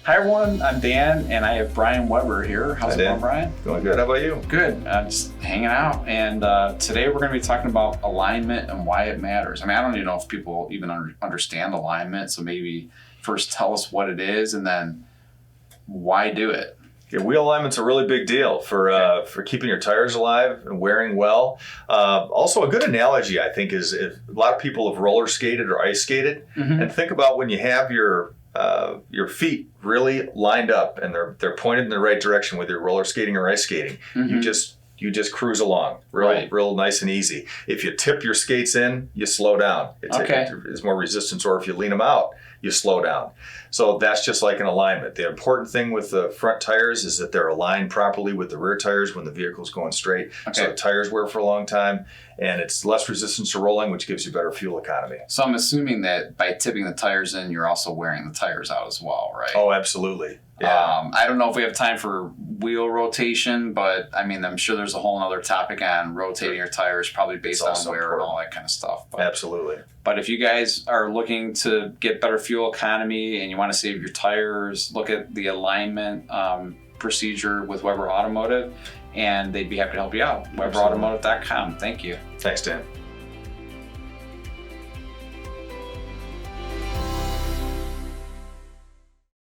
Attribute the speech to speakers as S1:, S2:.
S1: Hi everyone, I'm Dan and I have Brian Weber here. How's it going, Brian?
S2: Going good, how about you?
S1: Good, just hanging out. And today we're going to be talking about alignment and why it matters. I mean, I don't even know if people even understand alignment, so maybe first tell us what it is and then why do it.
S2: Yeah, wheel alignment's a really big deal for keeping your tires alive and wearing well. Also, a good analogy, I think, is if a lot of people have roller skated or ice skated, and think about when you have your feet really lined up and they're pointed in the right direction, whether you're roller skating or ice skating. You just cruise along real nice and easy. If you tip your skates in, you slow down. There's more resistance, or if you lean them out, you slow down. So that's just like an alignment. The important thing with the front tires is that they're aligned properly with the rear tires when the vehicle's going straight. So the tires wear for a long time, and it's less resistance to rolling, which gives you better fuel economy.
S1: So I'm assuming that by tipping the tires in, you're also wearing the tires out as well, right?
S2: Oh, absolutely. Yeah.
S1: I don't know if we have time for wheel rotation, but I mean, I'm sure there's a whole other topic on rotating your tires, probably based on wear and all that kind of stuff. But,
S2: absolutely.
S1: But if you guys are looking to get better fuel economy and you want to save your tires, look at the alignment procedure with Weber Automotive, and they'd be happy to help you out. WeberAutomotive.com. Thank you.
S2: Thanks, Dan.